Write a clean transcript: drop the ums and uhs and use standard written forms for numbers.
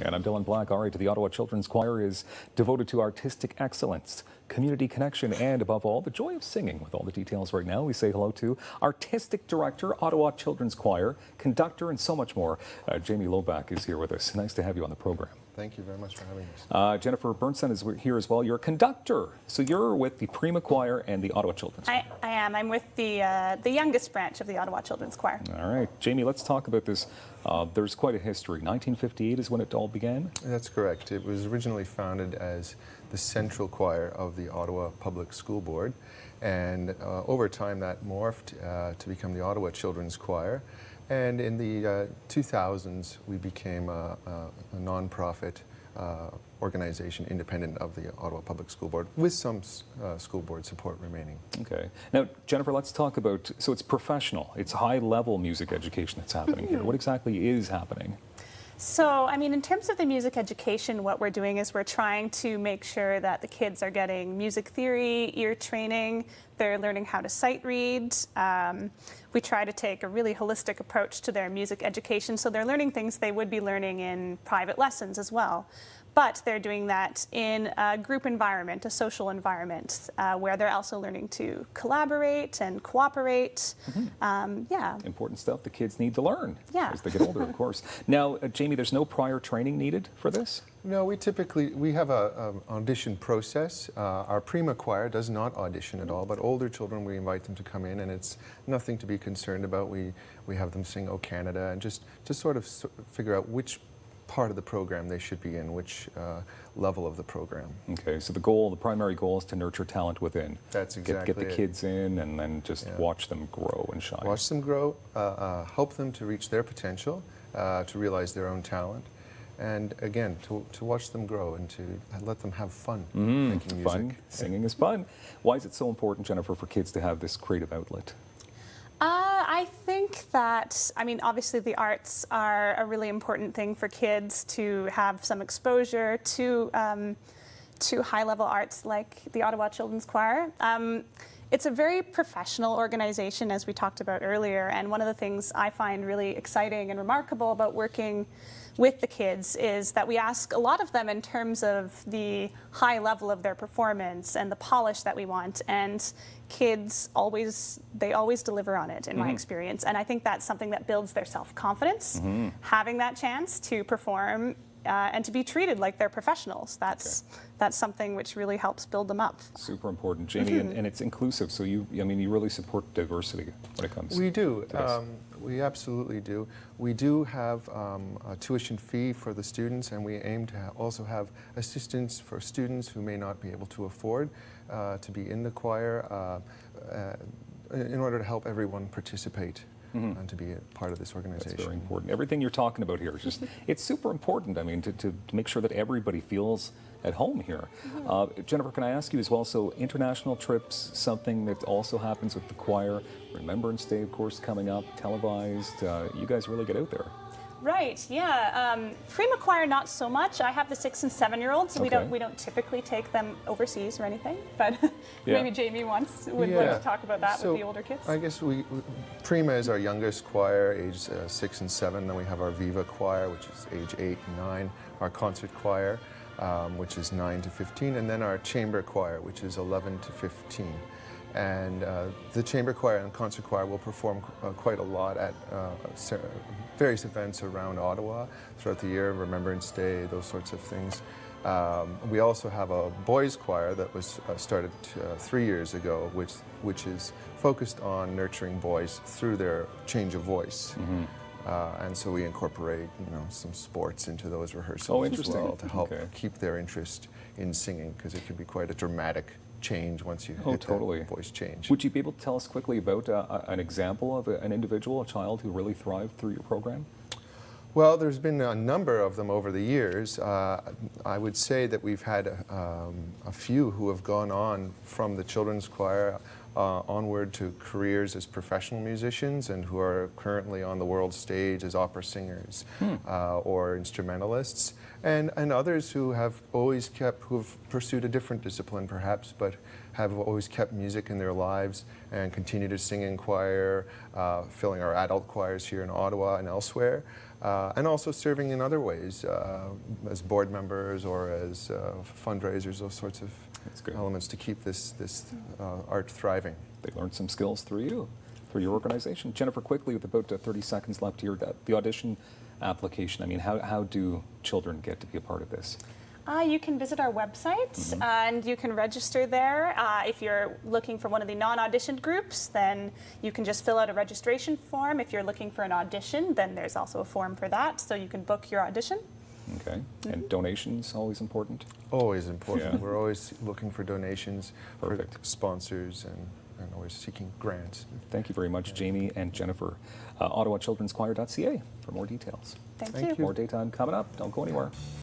And I'm Dylan Black. All right, the Ottawa Children's Choir is devoted to artistic excellence, community connection, and above all, the joy of singing. With all the details right now, we say hello to Artistic Director, Ottawa Children's Choir, conductor, and so much more. Jamie Loback is here with us. Nice to have you on the program. Thank you very much for having us. Jennifer Berntson is here as well. You're a conductor, so you're with the Prima Choir and the Ottawa Children's Choir. I am. I'm with the youngest branch of the Ottawa Children's Choir. All right, Jamie, let's talk about this. There's quite a history. 1958 is when it all began? That's correct. It was originally founded as the central choir of the Ottawa Public School Board, and over time that morphed to become the Ottawa Children's Choir. And in the 2000s, we became a non-profit organization independent of the Ottawa Public School Board, with some school board support remaining. Okay. Now, Jennifer, let's talk about, so it's professional, it's high-level music education that's happening here. What exactly is happening? So, I mean, in terms of the music education, what we're doing is we're trying to make sure that the kids are getting music theory, ear training, they're learning how to sight read. We try to take a really holistic approach to their music education, so they're learning things they would be learning in private lessons as well. But they're doing that in a group environment, a social environment, where they're also learning to collaborate and cooperate. Yeah. Important stuff the kids need to learn as they get older, of course. Now, Jamie, there's no prior training needed for this? No, we have an audition process. Our Prima Choir does not audition at all, but older children, we invite them to come in, and it's nothing to be concerned about. We have them sing "O Canada" and just sort of figure out which part of the program they should be in, which level of the program. Okay, so the primary goal is to nurture talent within. That's exactly Get the kids in and then just watch them grow and shine. Watch them grow, help them to reach their potential, to realize their own talent, and again, to watch them grow and to let them have fun making music. Fun, singing is fun. Why is it so important, Jennifer, for kids to have this creative outlet? I think that, I mean, obviously the arts are a really important thing for kids to have some exposure to high-level arts like the Ottawa Children's Choir. It's a very professional organization, as we talked about earlier, and one of the things I find really exciting and remarkable about working with the kids is that we ask a lot of them in terms of the high level of their performance and the polish that we want, and kids always deliver on it in my experience, and I think that's something that builds their self-confidence, having that chance to perform and to be treated like they're professionals. That's something which really helps build them up. Super important, Jamie, and it's inclusive. So you really support diversity when it comes. We do. We absolutely do. We do have a tuition fee for the students, and we aim to also have assistance for students who may not be able to afford to be in the choir, in order to help everyone participate. And to be a part of this organization. That's very important. Everything you're talking about here is just, it's super important. I mean, to make sure that everybody feels at home here. Jennifer, can I ask you as well, so international trips, something that also happens with the choir, Remembrance Day, of course, coming up, televised, you guys really get out there. Right, yeah. Prima Choir, not so much. I have the 6- and 7-year-olds. We don't typically take them overseas or anything, but maybe Jamie would want to talk about that with the older kids. I guess Prima is our youngest choir, age 6 and 7. Then we have our Viva Choir, which is age 8 and 9. Our concert choir, which is 9 to 15, and then our chamber choir, which is 11 to 15. And the chamber choir and concert choir will perform quite a lot at various events around Ottawa throughout the year, Remembrance Day, those sorts of things. We also have a boys choir that was started 3 years ago, which is focused on nurturing boys through their change of voice. And so we incorporate, some sports into those rehearsals as well to help keep their interest in singing, because it can be quite a dramatic change once you hit that voice change. Would you be able to tell us quickly about an example of an individual, a child who really thrived through your program? Well, there's been a number of them over the years. I would say that we've had a few who have gone on from the children's choir onward to careers as professional musicians and who are currently on the world stage as opera singers or instrumentalists, and others who have always who've pursued a different discipline perhaps, but have always kept music in their lives and continue to sing in choir, filling our adult choirs here in Ottawa and elsewhere, and also serving in other ways as board members or as fundraisers, those sorts of elements to keep this art thriving. They learned some skills through you, through your organization. Jennifer, quickly, with about 30 seconds left here, the audition application, I mean, how do children get to be a part of this? You can visit our website and you can register there. If you're looking for one of the non-auditioned groups, then you can just fill out a registration form. If you're looking for an audition, then there's also a form for that, so you can book your audition. Okay, and donations, always important? Always important. Yeah. We're always looking for donations, Perfect. for sponsors, and always seeking grants. Thank you very much, Jamie and Jennifer. OttawaChildren'sChoir.ca for more details. Thank Thank you. you. More daytime coming up. Don't go anywhere.